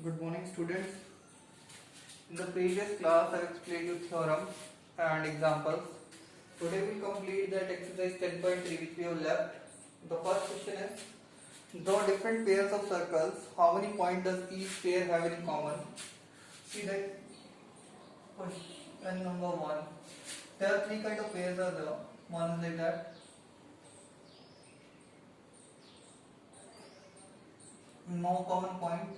Good morning, students. In the previous class, I explained you theorems and examples. Today we complete that exercise 10.3 which we have left. The first question is, draw different pairs of circles. How many points does each pair have in common? See that question number 1. There are three kind of pairs are there. One is like that. No common point.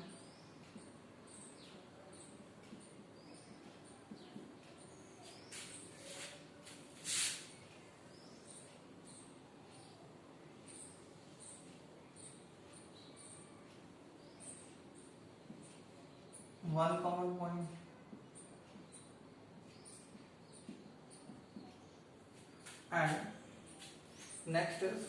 One common point. And next is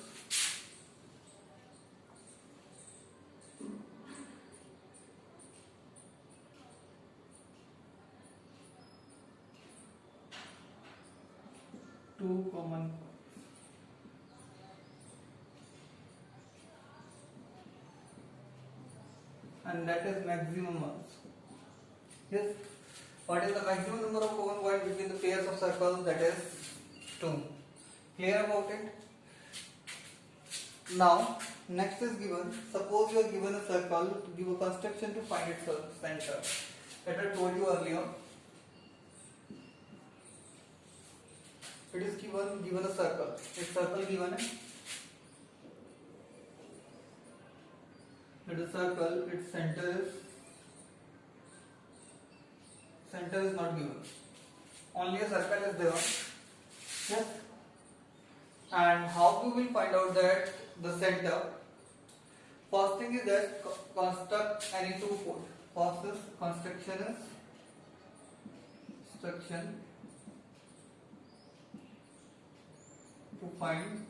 two common points. And that is maximum also. Yes. What is the maximum number of common points between the pairs of circles? That is 2. Clear about it? Now, next is given. Suppose you are given a circle, give a construction to find its center. That I told you earlier. It is given a circle. A circle given. It is a circle. Its center is not given. Only a circle is there. Yes. And how we will find out that the center? First thing is that construct any two poles. First is construction to find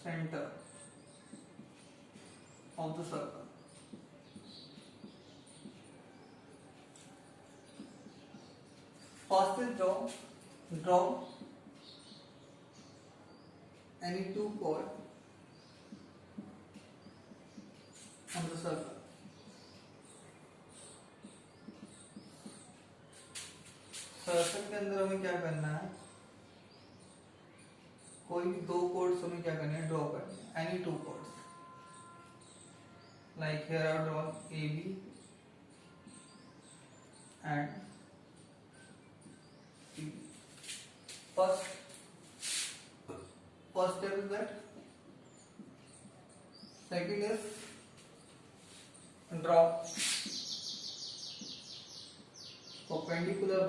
center of the circle. First is draw any two chords on the circle. Circle के अंदर हमें क्या करना है? कोई भी दो codes हमें क्या करने हैं? ड्रॉ करने हैं. Any two chords. Like here I have drawn AB and C. First step is that. Second is draw perpendicular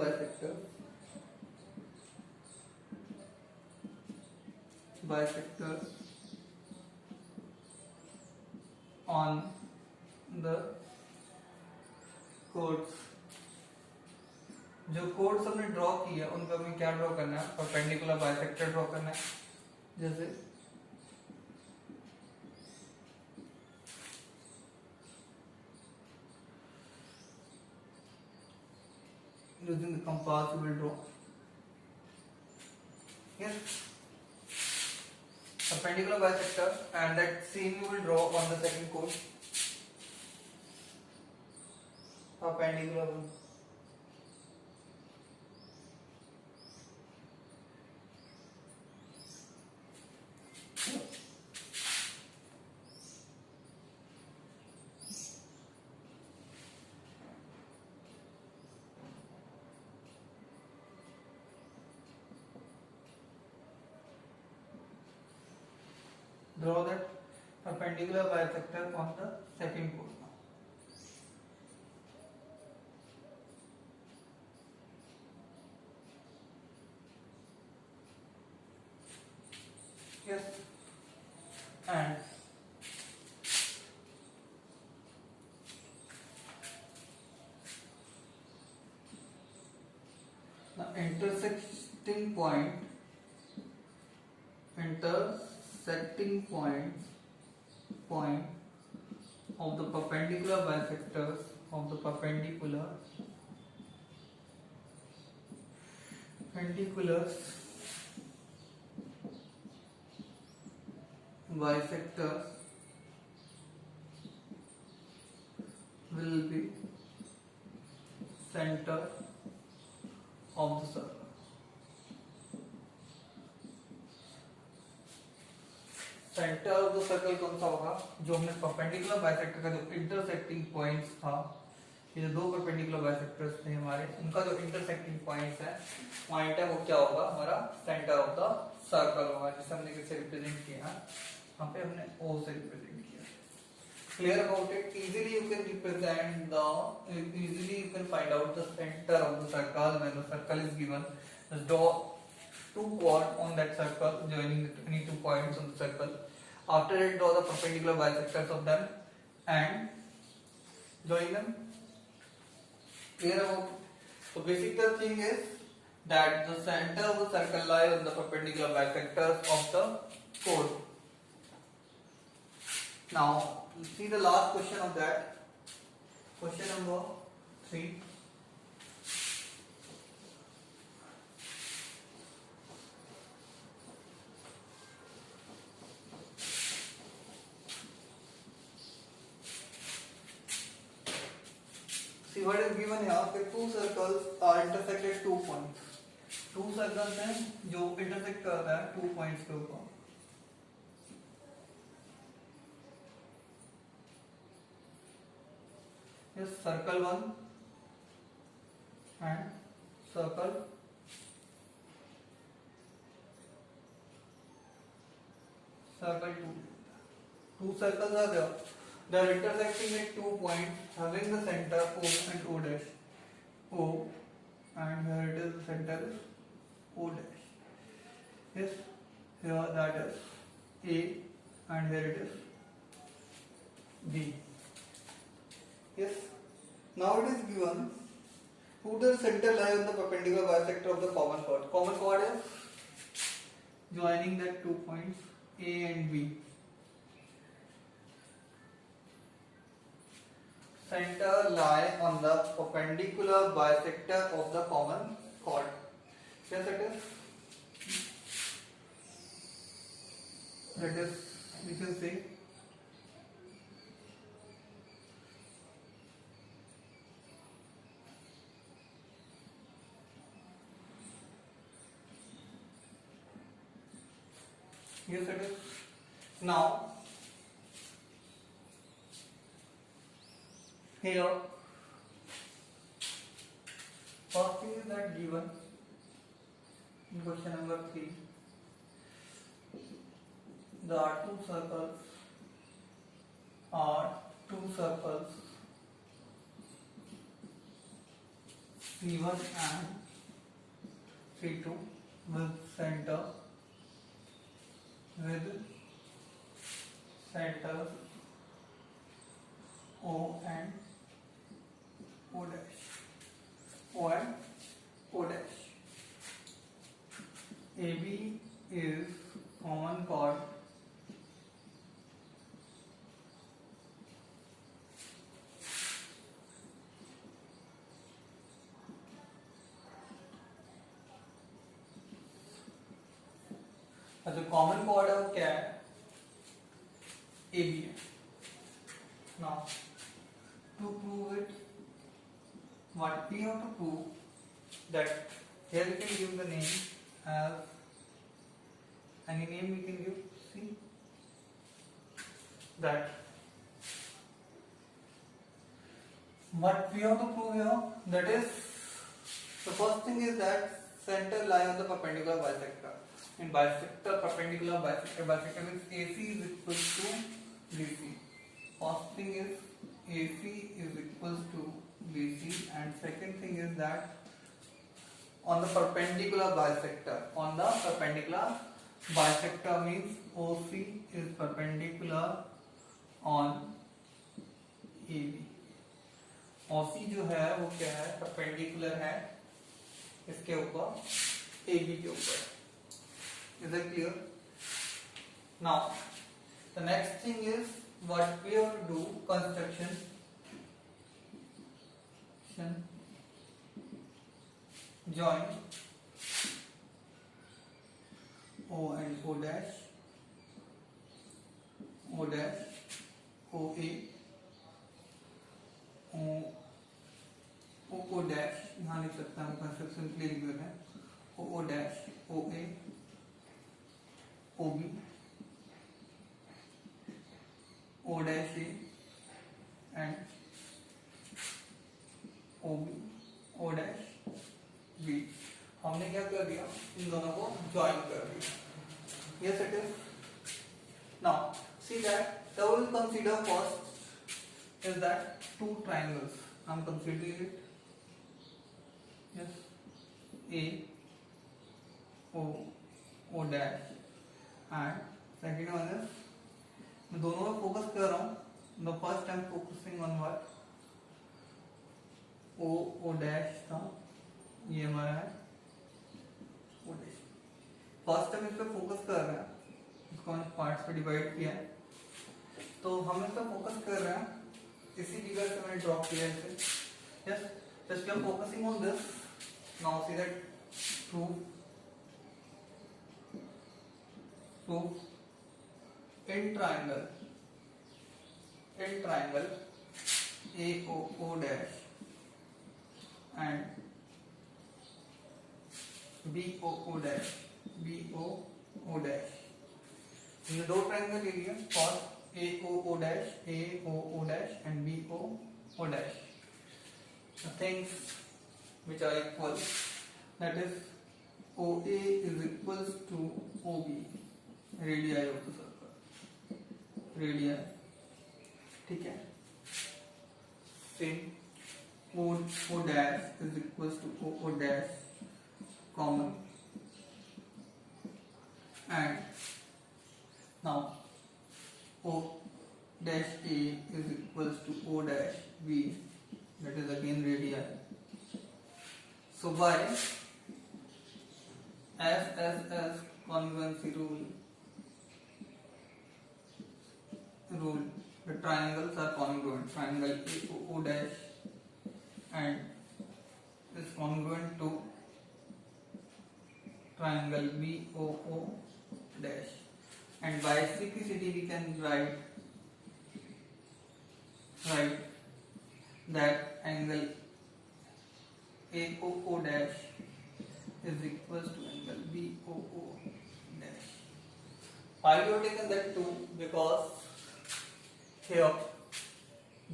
bisectors on the chords. जो कोड्स हमने ड्रॉ किया उन पर हमें क्या ड्रॉ करना है? परपेंडिकुलर बाइसेक्टर ड्रॉ करना है. जैसे using the compass we will draw. Yes. Perpendicular bisector, and that same we will draw on the second chord. Perpendicular one. Draw that perpendicular bisector on the second chord. Yes. And the intersecting point of the perpendicular bisectors of the perpendiculars bisectors will be center of the circle. Centre of the circle कौन सा होगा? जो हमने perpendicular bisector का जो intersecting points था, ये जो दो परपेंडिकुलर बाइसेक्टर्स थे हमारे, उनका जो इंटरसेक्टिंग पॉइंट्स है पॉइंट है, वो क्या होगा? हमारा सेंटर ऑफ द सर्कल होगा, जिसे हमने किससे रिप्रेजेंट किया? यहाँ पे हमने O से रिप्रेजेंट किया. Clear about it? Easily you can represent easily you can find out the center of the circle when the circle is given. Just draw two chords on that circle joining any two points on the circle. After that, draw the perpendicular bisectors of them and join them. Clear about it? So basic the thing is that the center of the circle lies on the perpendicular bisectors of the chord. Now see the last question of that. Question number 3. See what is given here, that two circles are intersected 2 points. Two circles हैं जो intersect करता है 2 points के ऊपर. Yes, circle 1 and circle 2. Two circles are there. They are intersecting at 2 points having the center O and O dash. O and here it is, the center is O dash. Yes, here that is A and here it is B. Yes. Now it is given who the center lie on the perpendicular bisector of the common chord. Common chord is joining that 2 points A and B. Center lie on the perpendicular bisector of the common chord. Yes, it is. That is, we can say yes, it is. Now here first thing is that given in question number 3, the two circles C1 and C2 with center O and O dash. O and O dash. AB is common chord जो common chord है वो क्या है? AB है. Now to prove it, what we have to prove that here we can give the name as any name we can give. See that what we have to prove here, that is the first thing is that center lie on the perpendicular bisector. In bisector, perpendicular bisector means AC is equal to BC. First thing is AC is equal to BC, and second thing is that on the perpendicular bisector means OC is perpendicular on AB. OC जो है वो क्या है? perpendicular है इसके ऊपर, AB के ऊपर. Is that clear? Now the next thing is what we have to do, construction. Join O and O dash, OA, यहाँ लिख सकते हैं हम, कंस्ट्रक्शन के लिए लिख देते हैं O dash O A O B O dash A and O B O dash B. हमने क्या कर दिया, इन दोनों को ज्वाइन कर दिया। Yes, it is. Now see that we will consider first is that two triangles. I am considering it. Yes, A O O dash and second one is, मैं दोनों में फोकस कर रहा हूँ. The first I am focusing on what? O O dash था, ये हमारा है O dash. फर्स्ट हम इस पर फोकस कर रहे हैं, इसको हमने पार्ट्स पे डिवाइड किया है, तो हम इस पर फोकस कर रहे हैं, इसी फिगर से मैंने ड्रॉ किया है इसे। Yes, just we are focusing on this. Now see that proof in triangle A O O dash and B O O dash B O O dash, ये दो ट्रायंगल ले लिए, first A O O dash and B O O dash, things which are equal, that is OA is equals to OB, radii of the circle, radii, ठीक है। Same O dash is equals to O dash common, and now O dash A is equals to O dash B, that is again radii. So by SSS congruency rule, the triangles are congruent. Triangle AOO dash and is congruent to triangle BOO dash, and by simplicity we can write that angle AOO dash is equals to angle BOO dash. Why we have taken that 2? Because here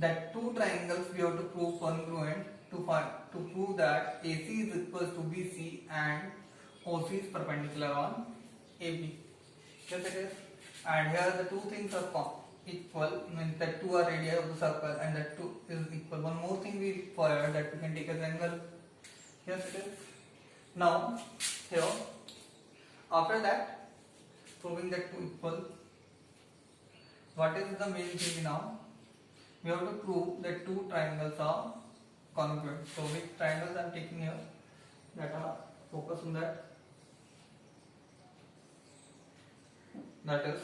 that two triangles we have to prove congruent to prove that AC is equals to BC and OC is perpendicular on AB. Yes, it is. And here the two things are equal, means that two are radii of the circle and that two is equal. One more thing we require, that we can take as angle. Yes, it is. Now here, after that, proving that two equal, what is the main thing now? We have to prove that two triangles are congruent. So which triangles I am taking here? That are, focus on that. That is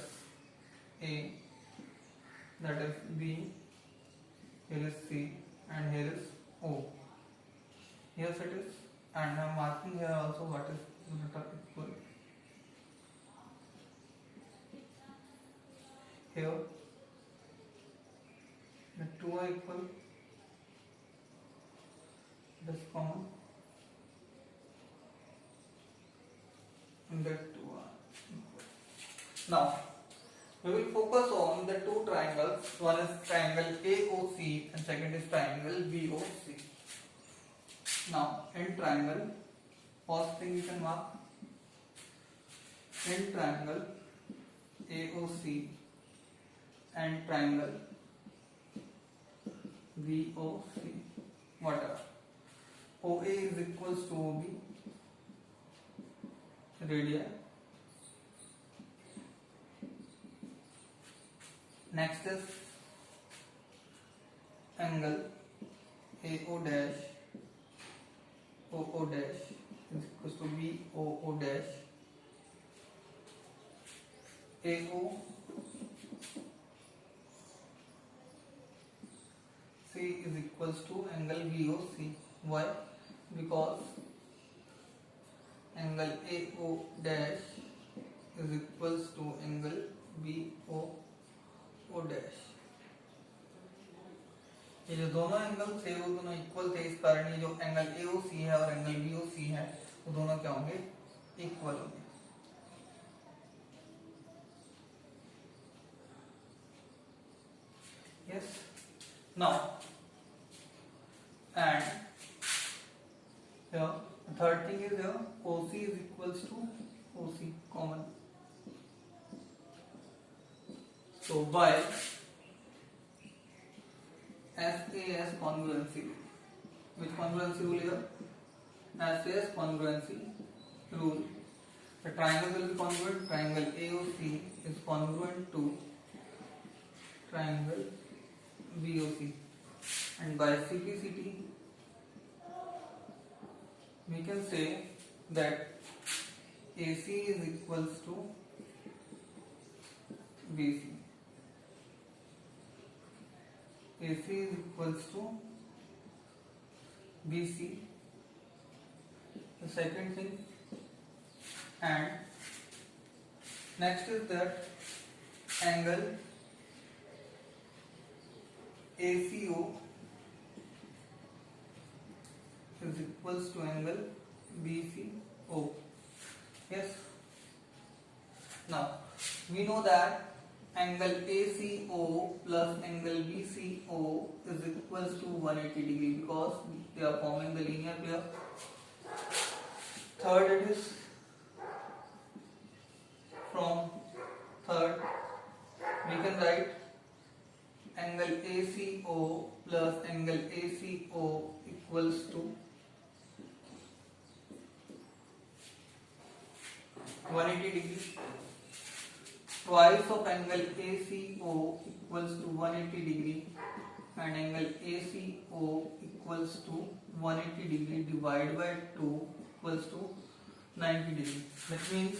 A, that is B, here is C, and here is O. Yes, it is. And I am marking here also what is not equal. Here the two are equal, this common, and that two are equal. Now we will focus on the two triangles. One is triangle AOC and second is triangle BOC. Now in triangle, first thing you can mark, in triangle AOC and triangle BOC, what are? OA is equals to OB, radii. Next is angle AO dash OO dash is equals to BOO dash. AO C is equals to angle BOC. Why? Because angle AO dash is equals to angle BOO dash. ये जो दोनों angle थे वो दोनों equal थे, इस कारण ये जो एंगल AOC है और एंगल BOC है वो दोनों क्या होंगे, इक्वल होंगे। Yes. Now, and here the third thing is here OC is equals to OC common. So while SAS congruency, which congruency rule here? SAS congruency rule. The triangle will be congruent. Triangle AOC is congruent to triangle BOC, and by simplicity we can say that AC is equals to BC. AC is equals to BC. The second thing, and next is that angle ACO is equals to angle BCO. Yes. Now we know that angle ACO plus angle BCO is equals to 180 degree because they are forming the linear pair. Third, it is from third we can write angle ACO plus angle ACO equals to 180 degree. Twice of angle ACO equals to 180 degree, and angle ACO equals to 180 degree divided by 2 equals to 90 degree. That means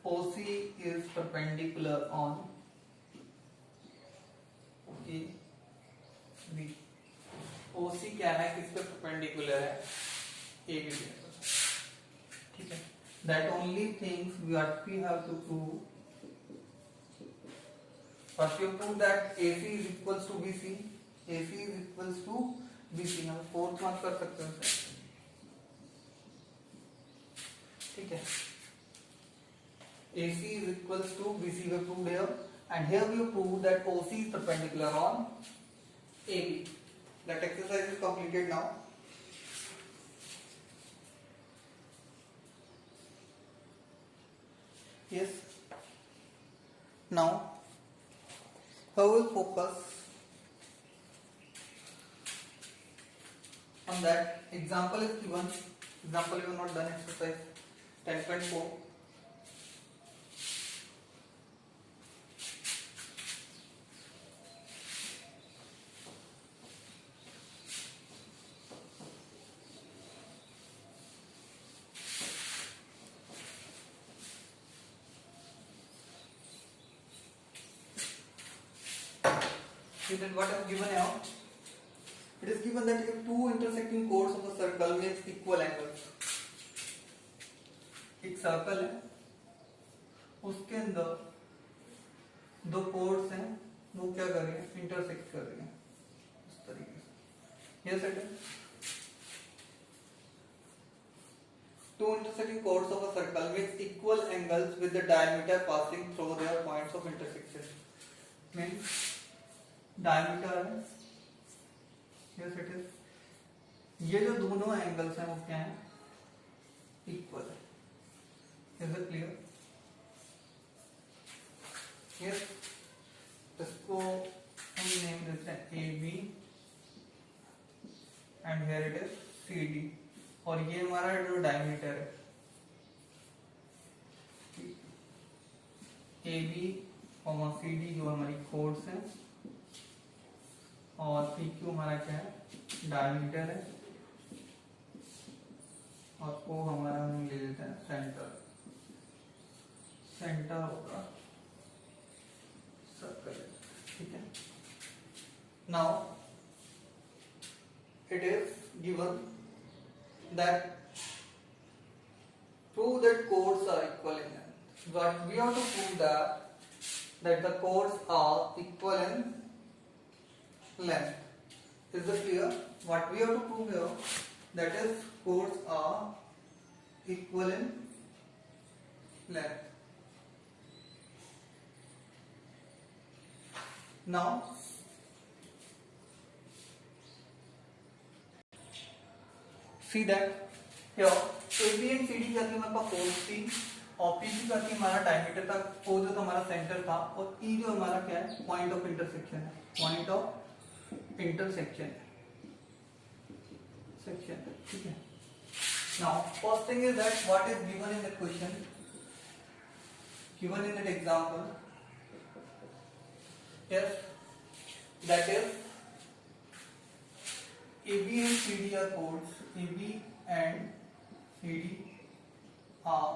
OC is perpendicular on AB. OC क्या है, किस पे perpendicular है, AB पे। ठीक है, that only things we have to prove. First you prove that AC is equals to BC. AC is equals to BC. हम fourth mark कर सकते हैं उसे। ठीक है, AC is equals to BC we proved here, and here we prove that OC is perpendicular on AB. That exercise is completed now. Yes. Now, how will focus on that example is given. Example you have not done exercise 10.4. Then what is given here? It is given that if two intersecting chords of a circle makes equal angles. एक circle है, उसके अंदर दो chords हैं, वो क्या कर रहे हैं, इंटरसेक्ट कर रहे हैं इस तरीके से। Yes, it is. Two intersecting chords of a circle makes equal angles with the diameter passing through their points of intersection. Means diameter है, यस इट इज। ये जो दोनों एंगल्स हैं वो क्या है, इक्वल है। Is it clear? यस। इसको हम नेम देते हैं AB and here it is CD, और ये हमारा जो डायमीटर है AB और CD जो हमारी कोर्ड्स हैं, और PQ हमारा क्या है, डायमीटर है, और O हमारा हम ले लेते हैं सेंटर। सेंटर होगा सर्कल। ठीक है, now it is given that prove that chords are equal in length. But we have to prove that the chords are equal in length. Is it clear? What we have to prove here, that is chords are equal in length. Now see that here AB and CD क्या थी हमारे पास chords थी और PC का थी हमारा diameter था, O जो तो हमारा सेंटर था और E जो हमारा क्या है, पॉइंट ऑफ इंटरसेक्शन है, पॉइंट ऑफ इंटरसेक्शन सेक्शन. ठीक है. Now first thing is that what is given in the question, given in that example. Yes, that is AB and CD are chords. AB and CD are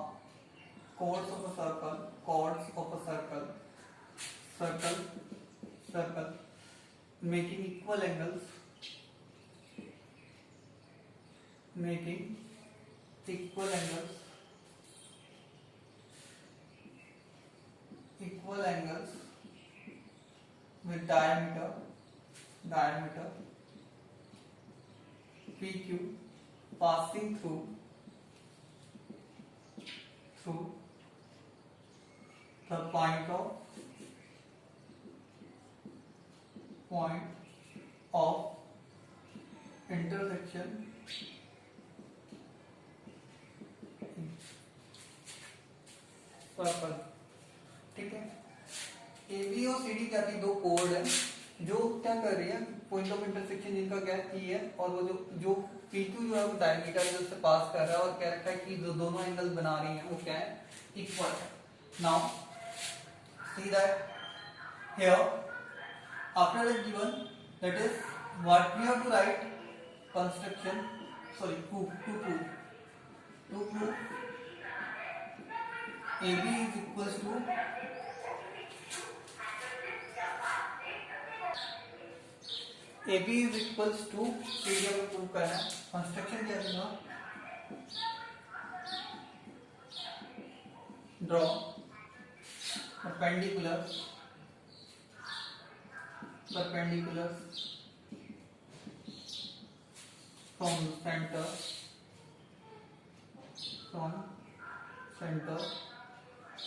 chords of a circle. Chords of a circle. Circle making equal angles. Making equal angles. Equal angles with diameter PQ passing through the point of intersection circle. ठीक है. AB और CD क्या थी, दो code है जो क्या कर रही है, पॉइंट ऑफ इंटरसेक्शन जिनका क्या E है और वो जो PQ जो है वो डायमीटर जो उससे पास कर रहा है और कह रखा है कि जो दोनों एंगल बना रही हैं वो क्या है, इक्वल है. Now see that here after that given, that is what we have to write construction, sorry, to prove AB is equals to CD हमें प्रूव करना है. कंस्ट्रक्शन क्या होगा, draw perpendiculars from center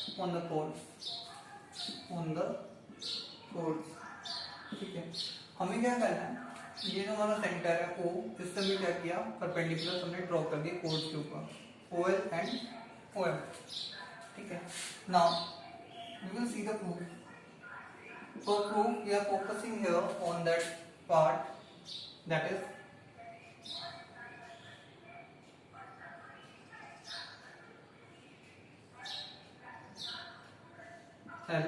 on the chords. ठीक है. हमें क्या करना है, ये जो हमारा सेंटर है O, इससे हमने क्या किया, परपेंडिकुलर हमने ड्रॉ कर दिए कोर्ड्स के ऊपर, OL एंड OM. ठीक है. Now we will see the proof. For proof, we are focusing here on that part, that is L,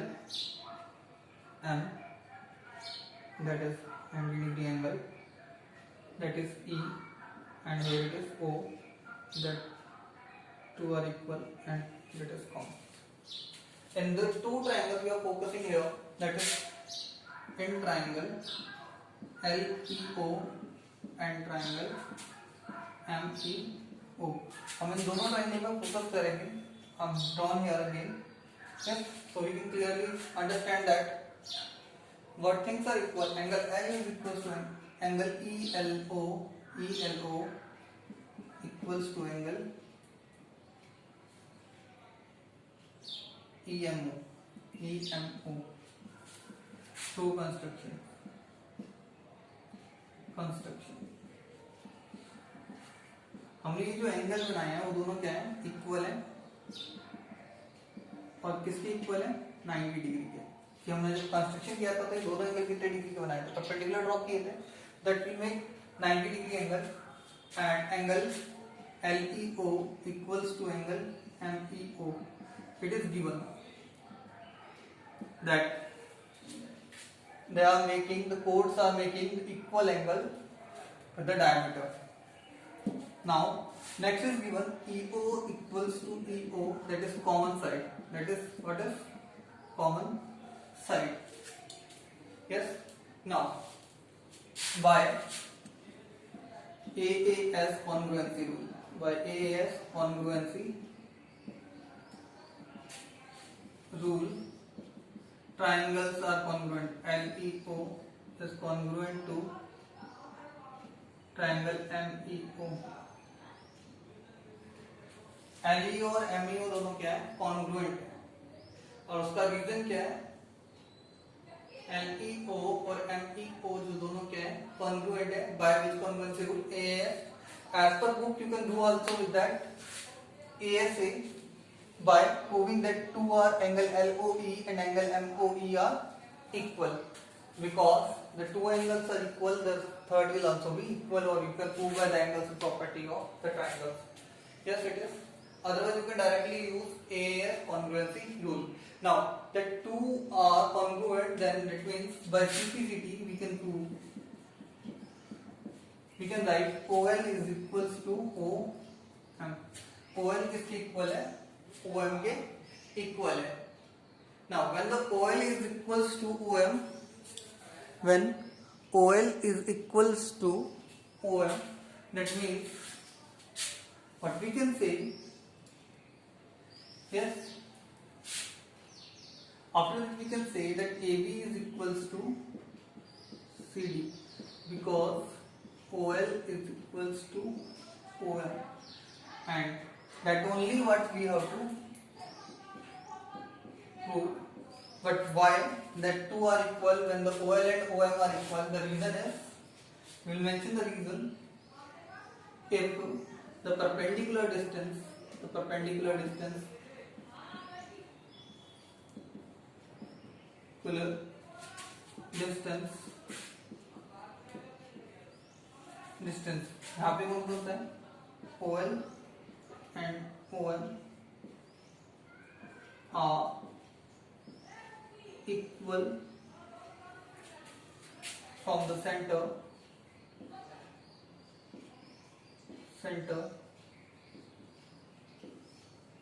M, that is 90 degree angle, that is E, and here it is O, that two are equal and that is common. In the two triangles we are focusing here, that is in triangle LEO and triangle MEO. हम इन दोनों triangle पर focus करेंगे. हम drawn here again. Yes, so we can clearly understand that what things are equal. Angle L is equals to angle ELO equals to angle EMO. Through construction. हमने ये जो angle बनाए हैं वो दोनों क्या है, इक्वल है. और किसके इक्वल है, 90 डिग्री के. कि हमने जब कंस्ट्रक्शन किया था तो ये दोनों एंगल कितने डिग्री के बनाए थे, परपेंडिकुलर ड्रॉ किए थे. That will make 90 degree angle. And angle LEO equals to angle MEO. It is given that the chords are making equal angle with the diameter. Now next is given EO equals to EO, that is common side. That is what is common side. Yes. Now by AAS congruency rule, rule, triangles are congruent. LEO is congruent to triangle MEO. LEO और MEO दोनों क्या है? Congruent है, और उसका reason क्या है? LEO और MEO जो दोनों क्या है? कॉन्ग्रुएंट है. By which congruency rule? AS. As per book, you can do also with that ASA by proving that two are angle LOE and angle MOE are equal. Because the two angles are equal, the third will also be equal, or you can prove by the angles property of the triangles. Yes, it is. Otherwise, you can directly use AS congruency rule. Now, that two are congruent, then that means by simplicity we can prove. We can write OL is equals to OM. OL किसके equal है? OM के equal है. Now, when the OL is equals to OM, when OL is equals to OM, that means what we can say, yes, after that we can say that AB is equals to CD, because OL is equals to OM, and that only what we have to prove. But why that two are equal when the OL and OM are equal? The reason is, we will mention the reason. If the perpendicular distance यहाँ पे कौन होता है? OL and OM are equal from the center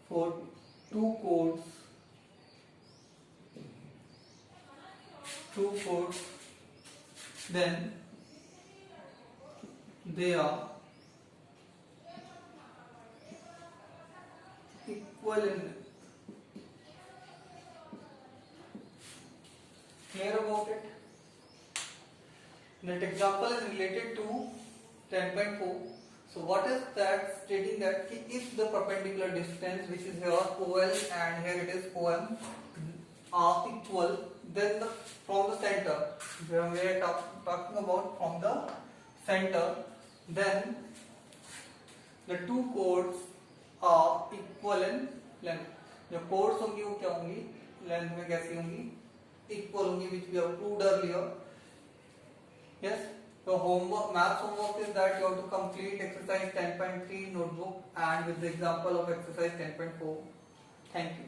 for two chords, then they are equal in length. Clear about it? That example is related to 10.4. So what is that? Stating that if the perpendicular distance, which is here OL and here it is OM, are equal, then from the center, when we are talking about from the center, then the two chords are equal in length. जो chords होंगी वो क्या होंगी? Length में कैसी होंगी? Equal होंगी, which we have proved earlier. Yes. So maths homework is that you have to complete exercise 10.3 notebook and with the example of exercise 10.4. Thank you.